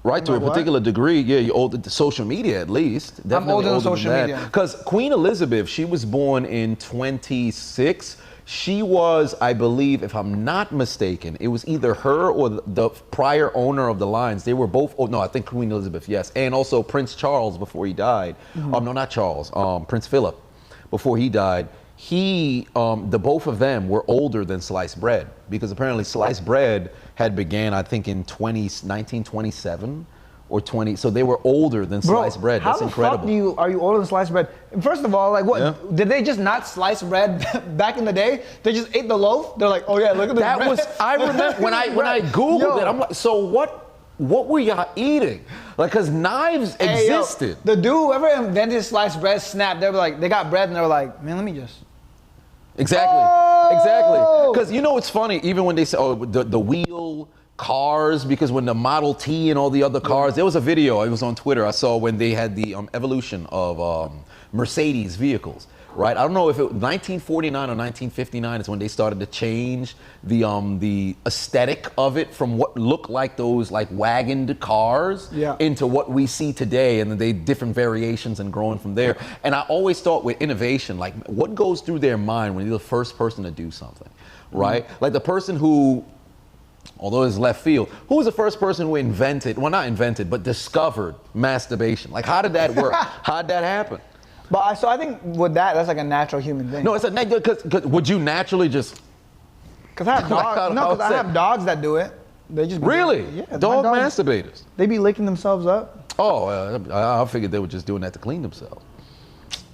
Speaker 2: Right, to a particular degree, yeah, you're older to social media at least. Definitely
Speaker 1: I'm older than social media.
Speaker 2: Because Queen Elizabeth, she was born in 26. She was, I believe, if I'm not mistaken, it was either her or the prior owner of the lines. They were both, no, I think Queen Elizabeth, yes. And also Prince Charles before he died. No, not Charles, Prince Philip before he died. The both of them were older than sliced bread, because apparently sliced bread had began, I think, in 1927 or 20. So they were older than sliced bread. That's incredible.
Speaker 1: How the fuck are you older than sliced bread? First of all, like what?
Speaker 2: Yeah.
Speaker 1: Did they just not slice bread back in the day? They just ate the loaf? They're like, oh yeah, look at this
Speaker 2: That
Speaker 1: bread.
Speaker 2: was, I remember when I Googled it, I'm like, so what were y'all eating? Like, cause knives existed.
Speaker 1: The dude, whoever invented sliced bread, snapped. They were like, they got bread and they were like, man, let me just.
Speaker 2: Exactly.
Speaker 1: Oh!
Speaker 2: Exactly. Because you know it's funny, even when they say, oh, the wheel cars, because when the Model T and all the other cars, there was a video, it was on Twitter, I saw when they had the evolution of Mercedes vehicles, right? I don't know if it was 1949 or 1959 is when they started to change the aesthetic of it from what looked like those like wagoned cars into what we see today, and then they different variations and growing from there. And I always thought with innovation, like what goes through their mind when you're the first person to do something, right? Like the person who, although it's left field, who was the first person who invented, well not invented, but discovered masturbation? Like how did that work? How did that happen?
Speaker 1: But I think with that's like a natural human thing.
Speaker 2: No, it's a negative, because would you naturally just?
Speaker 1: Because I have dogs. No, because I have dogs that do it. They just
Speaker 2: really?
Speaker 1: Yeah,
Speaker 2: dog masturbators.
Speaker 1: They be licking themselves up.
Speaker 2: Oh, I figured they were just doing that to clean themselves.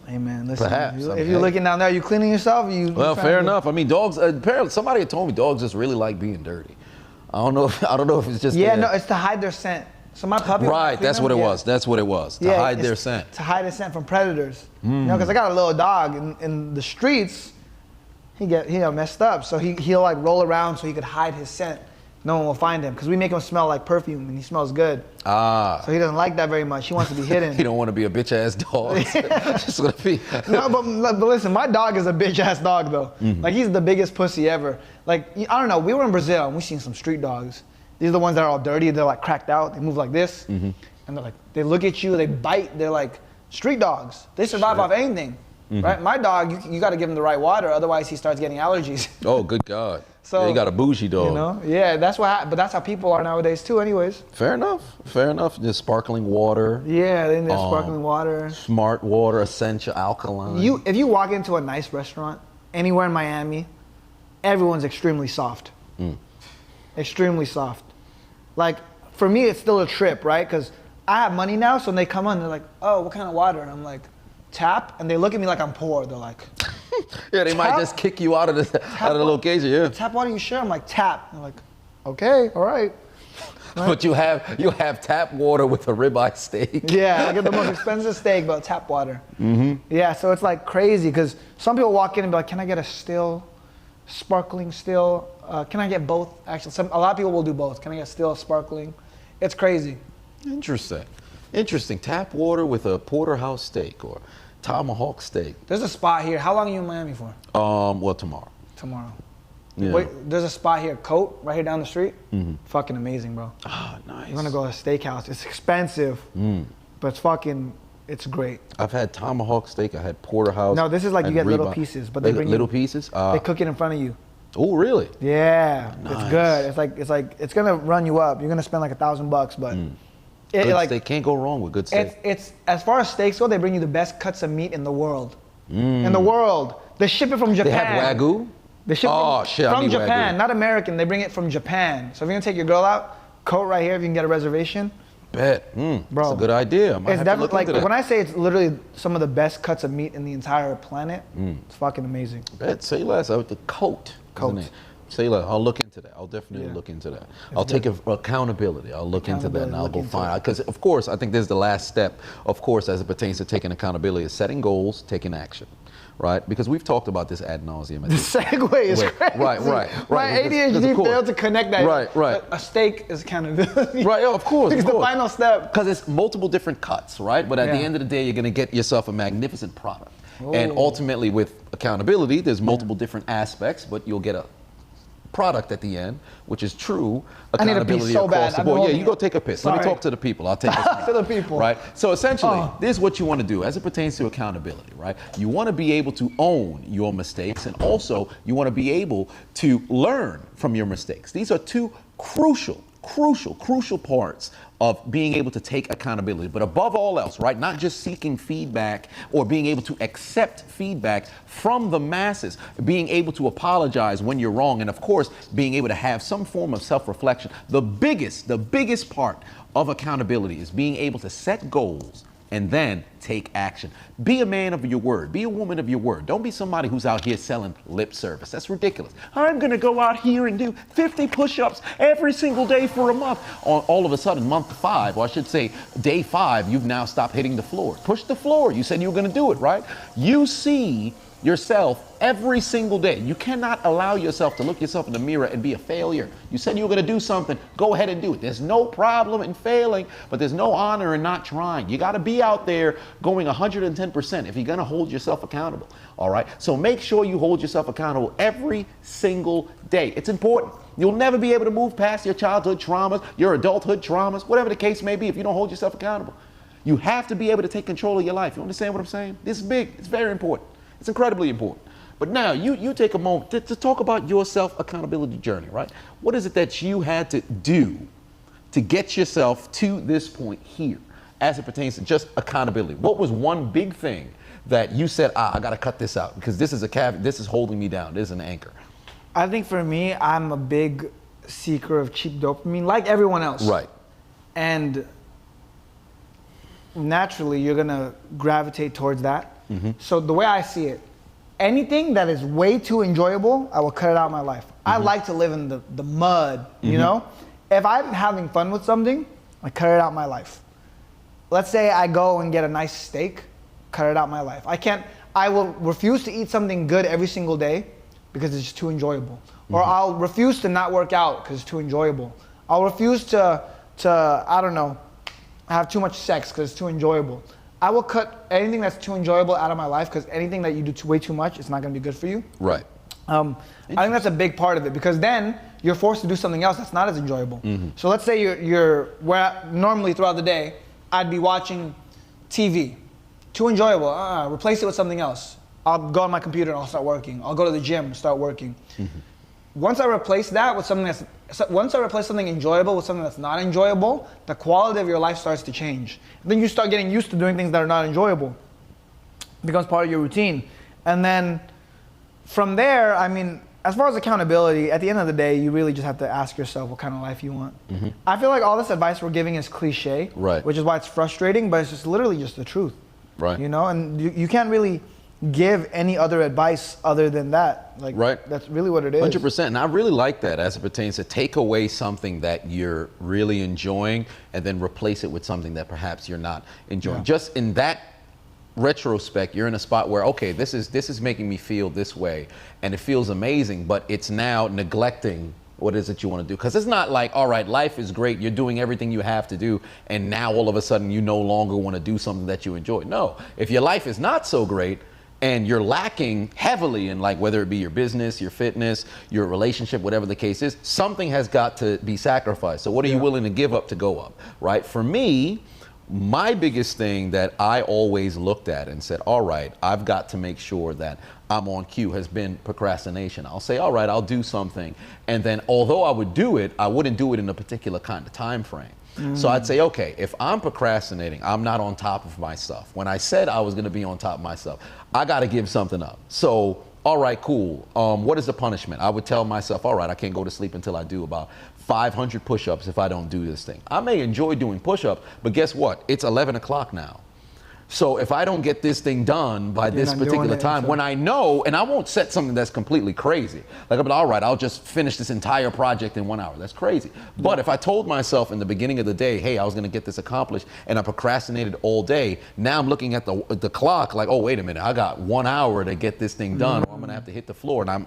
Speaker 1: Hey man, listen.
Speaker 2: Perhaps.
Speaker 1: If you're looking down there, you cleaning yourself?
Speaker 2: Well, fair enough. I mean, dogs. Apparently, somebody had told me dogs just really like being dirty. I don't know if it's just.
Speaker 1: Yeah, no, it's to hide their scent. So my puppy.
Speaker 2: Right, that's what it was. That's what it was. To hide their scent.
Speaker 1: To hide their scent from predators. You know, because I got a little dog in the streets. He got messed up, so he'll like roll around so he could hide his scent. No one will find him because we make him smell like perfume and he smells good. So he doesn't like that very much. He wants to be hidden.
Speaker 2: He don't want to be a bitch ass dog. Just gonna be.
Speaker 1: No, but listen, my dog is a bitch ass dog though. Like he's the biggest pussy ever. Like I don't know. We were in Brazil and we seen some street dogs. These are the ones that are all dirty. They're like cracked out. They move like this, and they're like they look at you. They bite. They're like street dogs. They survive off anything. Right? My dog, you got to give him the right water, otherwise he starts getting allergies.
Speaker 2: Oh, good God.
Speaker 1: So
Speaker 2: yeah, you got a bougie dog.
Speaker 1: You know? Yeah, but that's how people are nowadays too anyways.
Speaker 2: Fair enough. Fair enough. Just sparkling water.
Speaker 1: Yeah, they need sparkling water.
Speaker 2: Smart water, essential alkaline.
Speaker 1: If you walk into a nice restaurant anywhere in Miami, everyone's extremely soft. Extremely soft. Like for me, it's still a trip, right? Because I have money now, so when they come on, they're like, "Oh, what kind of water?" And I'm like, "Tap," and they look at me like I'm poor. They're like,
Speaker 2: "Yeah, they might just kick you out of the location." Yeah.
Speaker 1: Tap water, you sure? I'm like, "Tap." And they're like, "Okay, all right."
Speaker 2: But you have tap water with a ribeye steak.
Speaker 1: Yeah, I get the most expensive steak, but tap water. Yeah, so it's like crazy because some people walk in and be like, "Can I get a still, sparkling still? Can I get both?" Actually, a lot of people will do both. Can I get still, sparkling? It's crazy.
Speaker 2: Interesting. Interesting. Tap water with a porterhouse steak or tomahawk steak.
Speaker 1: There's a spot here. How long are you in Miami for?
Speaker 2: Well, tomorrow.
Speaker 1: Tomorrow.
Speaker 2: Yeah.
Speaker 1: Wait, there's a spot here, Coat, right here down the street. Fucking amazing, bro.
Speaker 2: Ah, nice.
Speaker 1: I'm gonna go to a steakhouse. It's expensive, but it's great.
Speaker 2: I've had tomahawk steak. I had porterhouse.
Speaker 1: No, this is like you get little
Speaker 2: ribeye.
Speaker 1: pieces, but they bring
Speaker 2: little
Speaker 1: you,
Speaker 2: pieces.
Speaker 1: they cook it in front of you.
Speaker 2: Oh, really?
Speaker 1: Yeah,
Speaker 2: Nice.
Speaker 1: it's good. It's gonna run you up. You're gonna spend like $1,000, but
Speaker 2: Good steak. Can't go wrong with good steak.
Speaker 1: it's as far as steaks go, they bring you the best cuts of meat in the world. In the world, they ship it from Japan.
Speaker 2: They have Wagyu?
Speaker 1: They ship
Speaker 2: shit, I
Speaker 1: from
Speaker 2: need
Speaker 1: Japan,
Speaker 2: Wagyu.
Speaker 1: not American. They bring it from Japan. So if you're gonna take your girl out, Coat right here. If you can get a reservation.
Speaker 2: Bet.
Speaker 1: Bro,
Speaker 2: that's a good idea.
Speaker 1: It's definitely like when I say it's literally some of the best cuts of meat in the entire planet. It's fucking amazing.
Speaker 2: Bet. Say less. With the Coat. Say less. I'll look into that. I'll definitely look into that. I'll take accountability. I'll look into that and I'll go find out. Because of course, I think this is the last step. Of course, as it pertains to taking accountability, is setting goals, taking action. Right? Because we've talked about this ad nauseum.
Speaker 1: The segue is crazy.
Speaker 2: Right.
Speaker 1: My ADHD failed to connect that.
Speaker 2: Right.
Speaker 1: A steak is accountability.
Speaker 2: Right, of course.
Speaker 1: It's the final step.
Speaker 2: Because it's multiple different cuts, right? But at the end of the day, you're going to get yourself a magnificent product. And ultimately, with accountability, there's multiple different aspects, but you'll get a product at the end, which is true accountability
Speaker 1: I need a piece so
Speaker 2: across
Speaker 1: bad.
Speaker 2: the board. Yeah, you go take a piss.
Speaker 1: Sorry.
Speaker 2: Let me talk to the people. I'll take a
Speaker 1: to the people.
Speaker 2: Right? So essentially, this is what you want to do as it pertains to accountability, right? You want to be able to own your mistakes, and also you want to be able to learn from your mistakes. These are two crucial parts of being able to take accountability. But above all else, right, not just seeking feedback or being able to accept feedback from the masses, being able to apologize when you're wrong, and of course, being able to have some form of self-reflection. The biggest part of accountability is being able to set goals and then take action. Be a man of your word. Be a woman of your word. Don't be somebody who's out here selling lip service. That's ridiculous. I'm gonna go out here and do 50 push-ups every single day for a month. All of a sudden, month 5, or I should say day 5, you've now stopped hitting the floor. Push the floor. You said you were gonna do it, right? You see yourself every single day. You cannot allow yourself to look yourself in the mirror and be a failure. You said you were going to do something, go ahead and do it. There's no problem in failing, but there's no honor in not trying. You got to be out there going 110% if you're going to hold yourself accountable. All right? So make sure you hold yourself accountable every single day. It's important. You'll never be able to move past your childhood traumas, your adulthood traumas, whatever the case may be, if you don't hold yourself accountable. You have to be able to take control of your life. You understand what I'm saying? This is big. It's very important. It's incredibly important. But now you take a moment to talk about your self-accountability journey, right? What is it that you had to do to get yourself to this point here as it pertains to just accountability? What was one big thing that you said, I got to cut this out because this is holding me down. This is an anchor.
Speaker 1: I think for me, I'm a big seeker of cheap dopamine, like everyone else.
Speaker 2: Right.
Speaker 1: And naturally, you're going to gravitate towards that. So the way I see it, anything that is way too enjoyable, I will cut it out of my life. I like to live in the mud, you know? If I'm having fun with something, I cut it out of my life. Let's say I go and get a nice steak, cut it out of my life. I will refuse to eat something good every single day because it's just too enjoyable. Or I'll refuse to not work out because it's too enjoyable. I'll refuse to I don't know, have too much sex because it's too enjoyable. I will cut anything that's too enjoyable out of my life because anything that you do way too much, it's not going to be good for you.
Speaker 2: Right.
Speaker 1: I think that's a big part of it because then you're forced to do something else that's not as enjoyable. So let's say you're where normally throughout the day, I'd be watching TV. Too enjoyable. Replace it with something else. I'll go on my computer and I'll start working. I'll go to the gym and start working. Once I replace that with once I replace something enjoyable with something that's not enjoyable, the quality of your life starts to change. Then you start getting used to doing things that are not enjoyable. It becomes part of your routine. And then from there, I mean, as far as accountability, at the end of the day, you really just have to ask yourself what kind of life you want. I feel like all this advice we're giving is cliche,
Speaker 2: right,
Speaker 1: which is why it's frustrating, but it's just literally just the truth.
Speaker 2: Right.
Speaker 1: You know, and you can't really give any other advice other than that. Like,
Speaker 2: right.
Speaker 1: That's really what it is.
Speaker 2: 100%. And I really like that as it pertains to take away something that you're really enjoying and then replace it with something that perhaps you're not enjoying. Yeah. Just in that retrospect, you're in a spot where, okay, this is making me feel this way and it feels amazing, but it's now neglecting what is it you want to do. Because it's not like, all right, life is great, you're doing everything you have to do, and now all of a sudden you no longer want to do something that you enjoy. No, if your life is not so great, and you're lacking heavily in, like, whether it be your business, your fitness, your relationship, whatever the case is, something has got to be sacrificed. So what are you willing to give up to go up, right? For me, my biggest thing that I always looked at and said, all right, I've got to make sure that I'm on cue, has been procrastination. I'll say, all right, I'll do something. And then although I would do it, I wouldn't do it in a particular kind of time frame. So I'd say, okay, if I'm procrastinating, I'm not on top of my stuff. When I said I was going to be on top of my stuff, I got to give something up. So, all right, cool. What is the punishment? I would tell myself, all right, I can't go to sleep until I do about 500 push-ups if I don't do this thing. I may enjoy doing push-ups, but guess what? It's 11 o'clock now. So if I don't get this thing done by this particular time, when I know, and I won't set something that's completely crazy. Like, I'm like, all right, I'll just finish this entire project in 1 hour. That's crazy. But if I told myself in the beginning of the day, hey, I was going to get this accomplished, and I procrastinated all day, now I'm looking at the clock like, oh, wait a minute, I got 1 hour to get this thing done, or I'm going to have to hit the floor, and I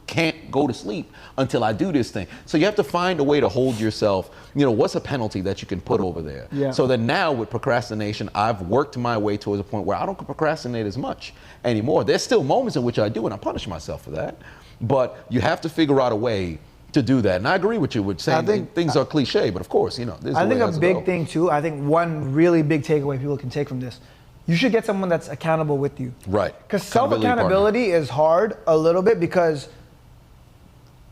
Speaker 2: can't go to sleep until I do this thing. So you have to find a way to hold yourself, what's a penalty that you can put over there? Yeah. So that now with procrastination, I've worked my way towards a point where I don't procrastinate as much anymore. There's still moments in which I do, and I punish myself for that. But you have to figure out a way to do that. And I agree with you with saying things are cliche, but of course,
Speaker 1: I think a big thing too, I think one really big takeaway people can take from this, you should get someone that's accountable with you.
Speaker 2: Right.
Speaker 1: Because self-accountability is hard a little bit, because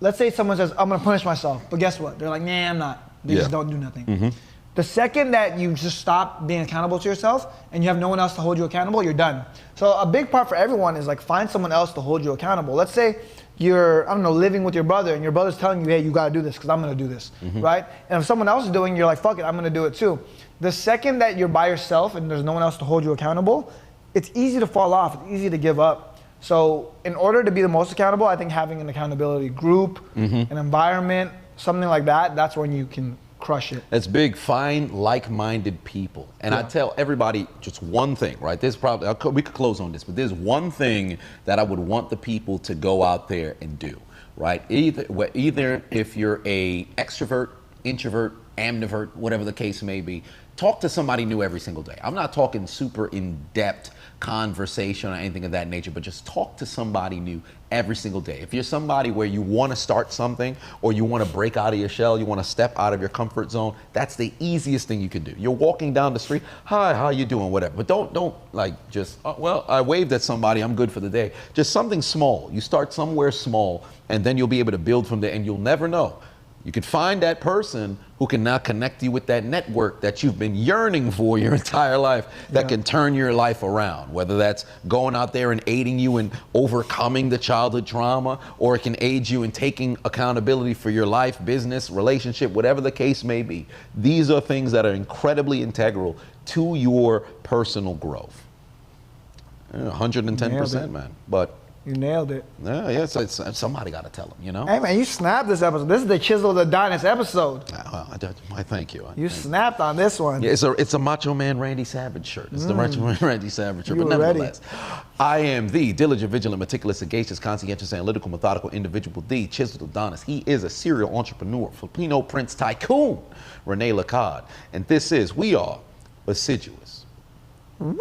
Speaker 1: let's say someone says, I'm gonna punish myself, but guess what? They're like, nah, I'm not. They just don't do nothing. The second that you just stop being accountable to yourself and you have no one else to hold you accountable, you're done. So a big part for everyone is like, find someone else to hold you accountable. Let's say you're, living with your brother, and your brother's telling you, hey, you gotta do this because I'm gonna do this, right? And if someone else is doing it, you're like, fuck it, I'm gonna do it too. The second that you're by yourself and there's no one else to hold you accountable, it's easy to fall off, it's easy to give up. So in order to be the most accountable, I think having an accountability group, an environment, something like that, that's when you can crush it.
Speaker 2: That's big. Find like-minded people. And I tell everybody just one thing, right? There's probably, we could close on this, but there's one thing that I would want the people to go out there and do, right? Either if you're a extrovert, introvert, ambivert, whatever the case may be, talk to somebody new every single day. I'm not talking super in-depth conversation or anything of that nature, but just talk to somebody new every single day. If you're somebody where you want to start something, or you want to break out of your shell, you want to step out of your comfort zone, that's the easiest thing you can do. You're walking down the street, hi, how you doing, whatever. But don't like just, oh, well, I waved at somebody, I'm good for the day. Just something small. You start somewhere small, and then you'll be able to build from there, and you'll never know. You can find that person who can now connect you with that network that you've been yearning for your entire life, that can turn your life around, whether that's going out there and aiding you in overcoming the childhood trauma, or it can aid you in taking accountability for your life, business, relationship, whatever the case may be. These are things that are incredibly integral to your personal growth. 110%, man. But
Speaker 1: you nailed it.
Speaker 2: Yeah, somebody got to tell them,
Speaker 1: Hey, man, you snapped this episode. This is the Chisel the Adonis episode.
Speaker 2: I thank you.
Speaker 1: You snapped on this one.
Speaker 2: Yeah, it's a Macho Man Randy Savage shirt. It's the Macho Man Randy Savage shirt. But nevertheless, I am the diligent, vigilant, meticulous, sagacious, conscientious, analytical, methodical individual, the Chisel Adonis. He is a serial entrepreneur, Filipino Prince Tycoon, Rene Lacard. And we are Assiduous.
Speaker 1: Woo!